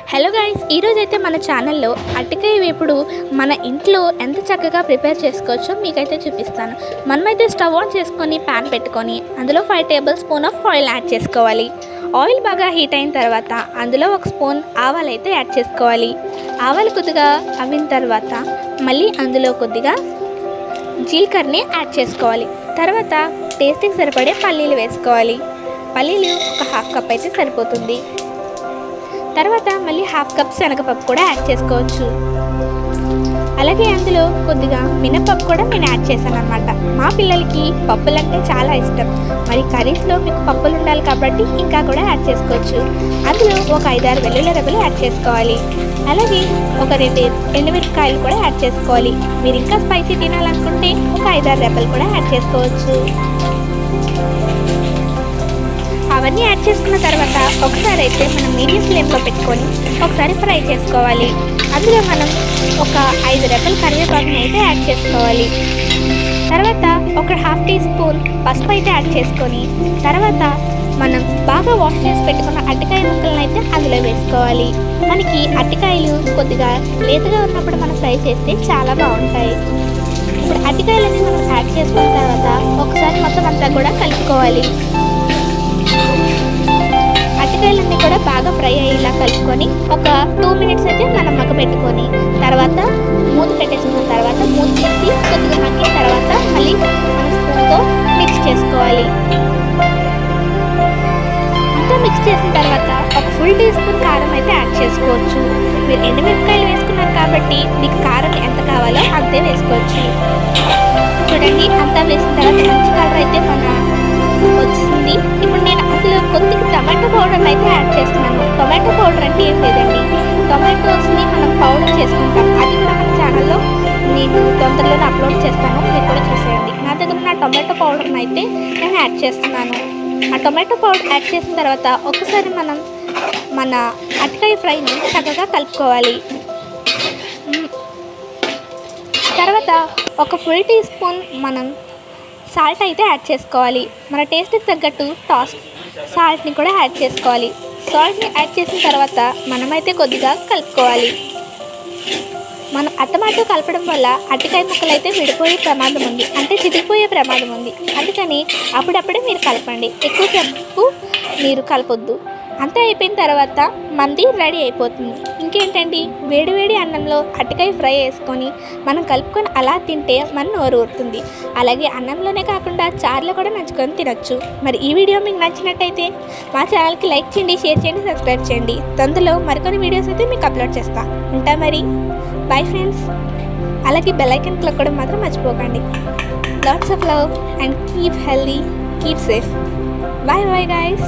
Hello guys, ఈరోజైతే మన ఛానల్లో అరటికాయ వేపుడు మన ఇంట్లో ఎంత చక్కగా ప్రిపేర్ చేసుకోవచ్చో మీకైతే చూపిస్తాను. మనమైతే స్టవ్ ఆన్ చేసుకొని ప్యాన్ పెట్టుకొని అందులో 5 table spoon of oil add చేసుకోవాలి. ఆయిల్ బాగా హీట్ అయిన తర్వాత అందులో 1 స్పూన్ ఆవాలు అయితే యాడ్ చేసుకోవాలి. ఆవాలు కొద్దిగా అవిన తర్వాత మళ్ళీ అందులో కొద్దిగా జీలకర్రని యాడ్ చేసుకోవాలి. తర్వాత టేస్ట్కి సరిపడే పల్లీలు వేసుకోవాలి. పల్లీలు ఒక 1/2 కప్ అయితే సరిపోతుంది. తర్వాత మళ్ళీ 1/2 కప్ శనగపప్పు కూడా యాడ్ చేసుకోవచ్చు. అలాగే అందులో కొద్దిగా మినపప్పు కూడా నేను యాడ్ చేశాను అనమాట. మా పిల్లలకి పప్పులు అంటే చాలా ఇష్టం. మరి కర్రీస్లో మీకు పప్పులు ఉండాలి కాబట్టి ఇంకా కూడా యాడ్ చేసుకోవచ్చు. అందులో ఒక 5-6 వెల్లుల్లి రెబ్బలు యాడ్ చేసుకోవాలి. అలాగే ఒక 2 ఎండుమిరపకాయలు కూడా యాడ్ చేసుకోవాలి. మీరు ఇంకా స్పైసీ తినాలనుకుంటే ఒక 5-6 రెబ్బలు కూడా యాడ్ చేసుకోవచ్చు. అవన్నీ యాడ్ చేసుకున్న తర్వాత ఒకసారి అయితే మనం మీడియం ఫ్లేమ్లో పెట్టుకొని ఒకసారి ఫ్రై చేసుకోవాలి. అందులో మనం ఒక 5 రెబ్బల కరివేపాకుని అయితే యాడ్ చేసుకోవాలి. తర్వాత ఒక 1/2 టీ స్పూన్ పసుపు అయితే యాడ్ చేసుకొని తర్వాత మనం బాగా వాష్ చేసి పెట్టుకున్న అరటికాయ ముక్కలను అయితే అందులో వేసుకోవాలి. మనకి అరటికాయలు కొద్దిగా లేతగా ఉన్నప్పుడు మనం ఫ్రై చేస్తే చాలా బాగుంటాయి. ఇప్పుడు అరటికాయలన్నీ మనం యాడ్ చేసుకున్న తర్వాత ఒకసారి మొత్తం అంతా కూడా కలుపుకోవాలి. అరటికాయలన్నీ కూడా బాగా ఫ్రై అయ్యేలా కలుపుకొని ఒక 2 మినిట్స్ అయితే మనం మగ్గపెట్టుకొని తర్వాత మూత పెట్టేసుకున్న తర్వాత మూత తీసి కొద్దిగా మగ్గిన తర్వాత మళ్ళీ మన స్పూన్తో మిక్స్ చేసుకోవాలి. అంతా మిక్స్ చేసిన తర్వాత ఒక ఫుల్ టీ స్పూన్ కారం అయితే యాడ్ చేసుకోవచ్చు. మీరు ఎండుమిరపకాయలు వేసుకున్నారు కాబట్టి మీకు కారం ఎంత కావాలో అంతే వేసుకోవచ్చు. చూడండి, అంతా వేసిన తర్వాత మంచి కలర్ అయితే మన వచ్చింది. ఇప్పుడు నేను అందులో కొద్దిగా టమాటో పౌడర్ అయితే యాడ్ చేస్తున్నాను. టొమాటో పౌడర్ అంటే ఏం లేదండి, టొమాటోస్ని మనం పౌడర్ చేసుకుంటాం. అది కూడా మన ఛానల్లో నేను తొందరలోనే అప్లోడ్ చేస్తాను, మీరు కూడా చూసేయండి. నా దగ్గర ఉన్న టొమాటో పౌడర్ని అయితే నేను యాడ్ చేస్తున్నాను. ఆ టొమాటో పౌడర్ యాడ్ చేసిన తర్వాత ఒకసారి మనం మన అరటికాయ ఫ్రైని చక్కగా కలుపుకోవాలి. తర్వాత ఒక ఫుల్ టీ స్పూన్ మనం సాల్ట్ అయితే యాడ్ చేసుకోవాలి. మన టేస్ట్కి తగ్గట్టు సాల్ట్ని కూడా యాడ్ చేసుకోవాలి. సాల్ట్ని యాడ్ చేసిన తర్వాత మనమైతే కొద్దిగా కలుపుకోవాలి. మనం టమాటో కలపడం వల్ల అరటికాయ ముక్కలు అయితే విడిపోయే ప్రమాదం ఉంది, అంటే చితికిపోయే ప్రమాదం ఉంది. అందుకని అప్పుడప్పుడే మీరు కలపండి, ఎక్కువసేపు మీరు కలపొద్దు. అంతా అయిపోయిన తర్వాత మంది రెడీ అయిపోతుంది. ఇంకేంటండి, వేడివేడి అన్నంలో అరటికాయ ఫ్రై వేసుకొని మనం కలుపుకొని అలా తింటే మన నోరు ఊరుతుంది. అలాగే అన్నంలోనే కాకుండా చారులో కూడా నంచుకొని తినొచ్చు. మరి ఈ వీడియో మీకు నచ్చినట్టయితే మా ఛానల్కి లైక్ చేయండి, షేర్ చేయండి, సబ్స్క్రైబ్ చేయండి. తొందరలో మరికొన్ని వీడియోస్ అయితే మీకు అప్లోడ్ చేస్తా ఉంటా. మరి బై ఫ్రెండ్స్. అలాగే బెల్ ఐకాన్ క్లిక్ కూడా మాత్రం మర్చిపోకండి. Lots of love and keep healthy, keep safe. By bye guys.